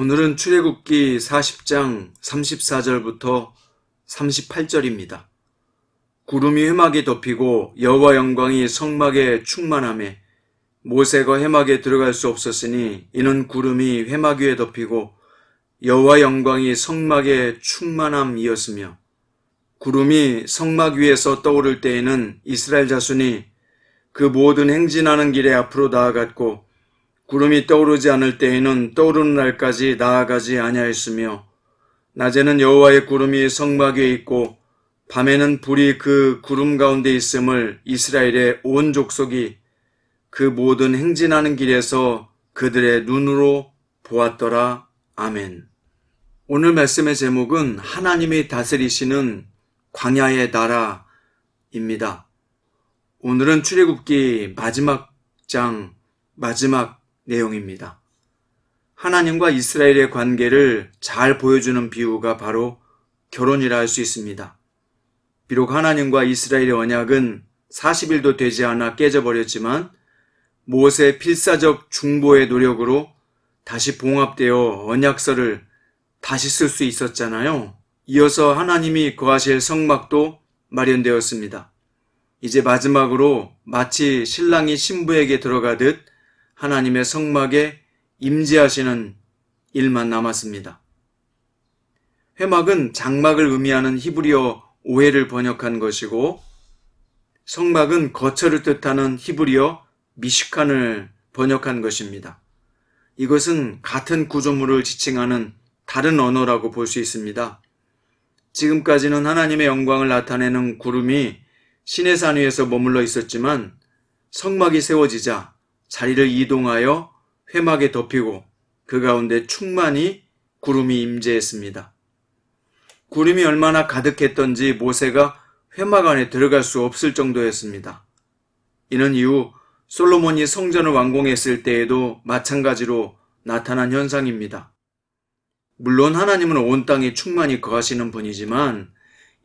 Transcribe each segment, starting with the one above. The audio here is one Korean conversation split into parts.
오늘은 출애굽기 40장 34절부터 38절입니다. 구름이 회막에 덮이고 여호와 영광이 성막에 충만하매 모세가 회막에 들어갈 수 없었으니 이는 구름이 회막 위에 덮이고 여호와 영광이 성막에 충만함이었으며, 구름이 성막 위에서 떠오를 때에는 이스라엘 자손이 그 모든 행진하는 길에 앞으로 나아갔고, 구름이 떠오르지 않을 때에는 떠오르는 날까지 나아가지 아니하였으며, 낮에는 여호와의 구름이 성막 위에 있고 밤에는 불이 그 구름 가운데 있음을 이스라엘의 온 족속이 그 모든 행진하는 길에서 그들의 눈으로 보았더라. 아멘. 오늘 말씀의 제목은 하나님이 다스리시는 광야의 나라입니다. 오늘은 출애굽기 마지막 장 마지막 내용입니다. 하나님과 이스라엘의 관계를 잘 보여주는 비유가 바로 결혼이라 할 수 있습니다. 비록 하나님과 이스라엘의 언약은 40일도 되지 않아 깨져버렸지만 모세의 필사적 중보의 노력으로 다시 봉합되어 언약서를 다시 쓸 수 있었잖아요. 이어서 하나님이 거하실 성막도 마련되었습니다. 이제 마지막으로 마치 신랑이 신부에게 들어가듯 하나님의 성막에 임재하시는 일만 남았습니다. 회막은 장막을 의미하는 히브리어 오헬을 번역한 것이고, 성막은 거처를 뜻하는 히브리어 미슈칸을 번역한 것입니다. 이것은 같은 구조물을 지칭하는 다른 언어라고 볼 수 있습니다. 지금까지는 하나님의 영광을 나타내는 구름이 시내산 위에서 머물러 있었지만 성막이 세워지자 자리를 이동하여 회막에 덮이고 그 가운데 충만히 구름이 임재했습니다. 구름이 얼마나 가득했던지 모세가 회막 안에 들어갈 수 없을 정도였습니다. 이는 이후 솔로몬이 성전을 완공했을 때에도 마찬가지로 나타난 현상입니다. 물론 하나님은 온 땅에 충만히 거하시는 분이지만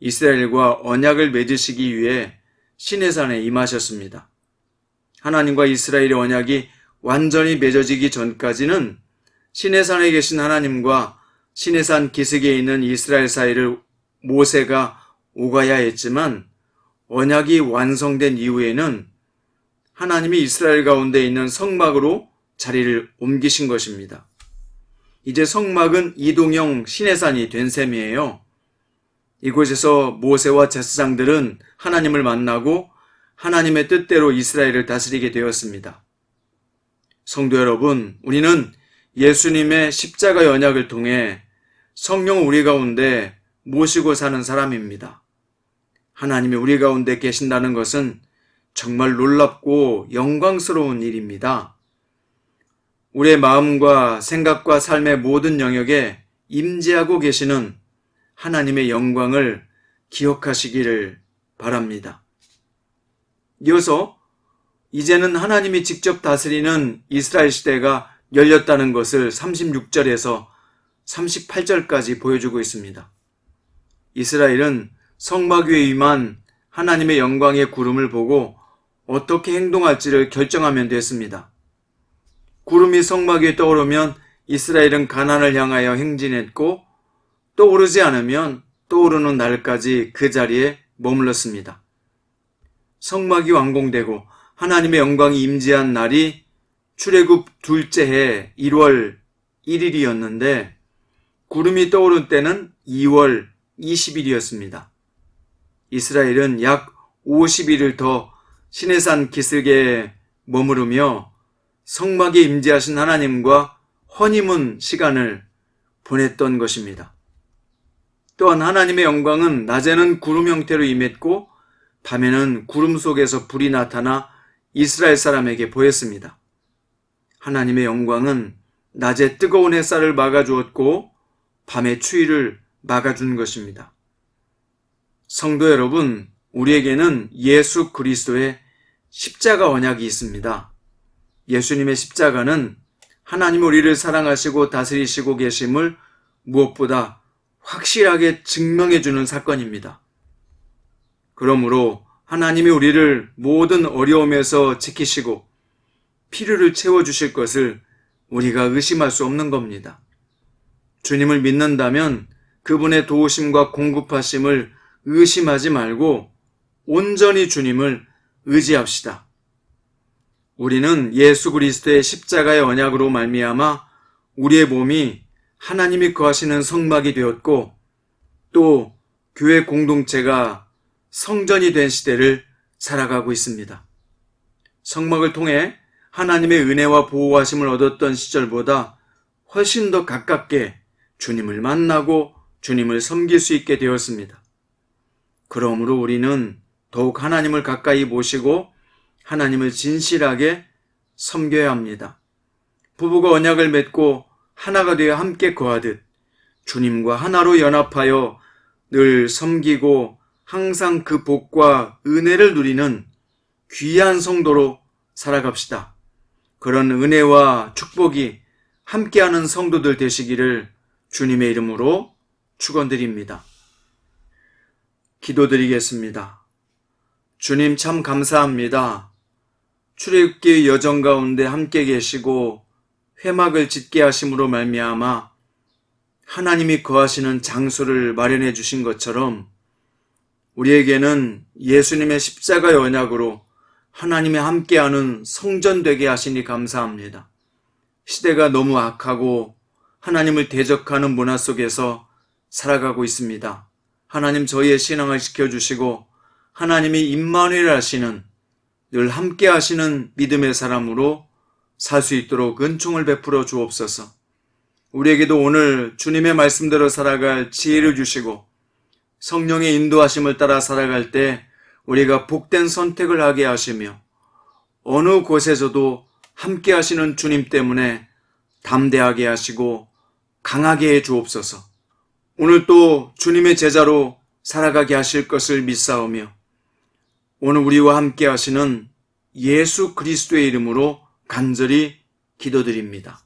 이스라엘과 언약을 맺으시기 위해 시내산에 임하셨습니다. 하나님과 이스라엘의 언약이 완전히 맺어지기 전까지는 시내산에 계신 하나님과 시내산 기슭에 있는 이스라엘 사이를 모세가 오가야 했지만, 언약이 완성된 이후에는 하나님이 이스라엘 가운데 있는 성막으로 자리를 옮기신 것입니다. 이제 성막은 이동형 시내산이 된 셈이에요. 이곳에서 모세와 제사장들은 하나님을 만나고 하나님의 뜻대로 이스라엘을 다스리게 되었습니다. 성도 여러분, 우리는 예수님의 십자가의 언약을 통해 성령을 우리 가운데 모시고 사는 사람입니다. 하나님이 우리 가운데 계신다는 것은 정말 놀랍고 영광스러운 일입니다. 우리의 마음과 생각과 삶의 모든 영역에 임재하고 계시는 하나님의 영광을 기억하시기를 바랍니다. 이어서 이제는 하나님이 직접 다스리는 이스라엘 시대가 열렸다는 것을 36절에서 38절까지 보여주고 있습니다. 이스라엘은 성막 위에 임한 하나님의 영광의 구름을 보고 어떻게 행동할지를 결정하면 됐습니다. 구름이 성막 위에 떠오르면 이스라엘은 가나안을 향하여 행진했고, 떠오르지 않으면 떠오르는 날까지 그 자리에 머물렀습니다. 성막이 완공되고 하나님의 영광이 임재한 날이 출애굽 둘째 해 1월 1일이었는데 구름이 떠오른 때는 2월 20일이었습니다. 이스라엘은 약 50일을 더 시내산 기슭에 머무르며 성막에 임재하신 하나님과 허니문 시간을 보냈던 것입니다. 또한 하나님의 영광은 낮에는 구름 형태로 임했고 밤에는 구름 속에서 불이 나타나 이스라엘 사람에게 보였습니다. 하나님의 영광은 낮에 뜨거운 햇살을 막아주었고 밤의 추위를 막아준 것입니다. 성도 여러분, 우리에게는 예수 그리스도의 십자가 언약이 있습니다. 예수님의 십자가는 하나님 우리를 사랑하시고 다스리시고 계심을 무엇보다 확실하게 증명해주는 사건입니다. 그러므로 하나님이 우리를 모든 어려움에서 지키시고 필요를 채워주실 것을 우리가 의심할 수 없는 겁니다. 주님을 믿는다면 그분의 도우심과 공급하심을 의심하지 말고 온전히 주님을 의지합시다. 우리는 예수 그리스도의 십자가의 언약으로 말미암아 우리의 몸이 하나님이 거하시는 성막이 되었고 또 교회 공동체가 성전이 된 시대를 살아가고 있습니다. 성막을 통해 하나님의 은혜와 보호하심을 얻었던 시절보다 훨씬 더 가깝게 주님을 만나고 주님을 섬길 수 있게 되었습니다. 그러므로 우리는 더욱 하나님을 가까이 모시고 하나님을 진실하게 섬겨야 합니다. 부부가 언약을 맺고 하나가 되어 함께 거하듯 주님과 하나로 연합하여 늘 섬기고 항상 그 복과 은혜를 누리는 귀한 성도로 살아갑시다. 그런 은혜와 축복이 함께하는 성도들 되시기를 주님의 이름으로 축원드립니다. 기도드리겠습니다. 주님 참 감사합니다. 출애굽기의 여정 가운데 함께 계시고 회막을 짓게 하심으로 말미암아 하나님이 거하시는 장소를 마련해 주신 것처럼 우리에게는 예수님의 십자가의 언약으로 하나님의 함께하는 성전 되게 하시니 감사합니다. 시대가 너무 악하고 하나님을 대적하는 문화 속에서 살아가고 있습니다. 하나님 저희의 신앙을 지켜주시고 하나님이 임마누엘 하시는 늘 함께 하시는 믿음의 사람으로 살 수 있도록 은총을 베풀어 주옵소서. 우리에게도 오늘 주님의 말씀대로 살아갈 지혜를 주시고 성령의 인도하심을 따라 살아갈 때 우리가 복된 선택을 하게 하시며 어느 곳에서도 함께 하시는 주님 때문에 담대하게 하시고 강하게 해 주옵소서. 오늘 또 주님의 제자로 살아가게 하실 것을 믿사오며 오늘 우리와 함께 하시는 예수 그리스도의 이름으로 간절히 기도드립니다.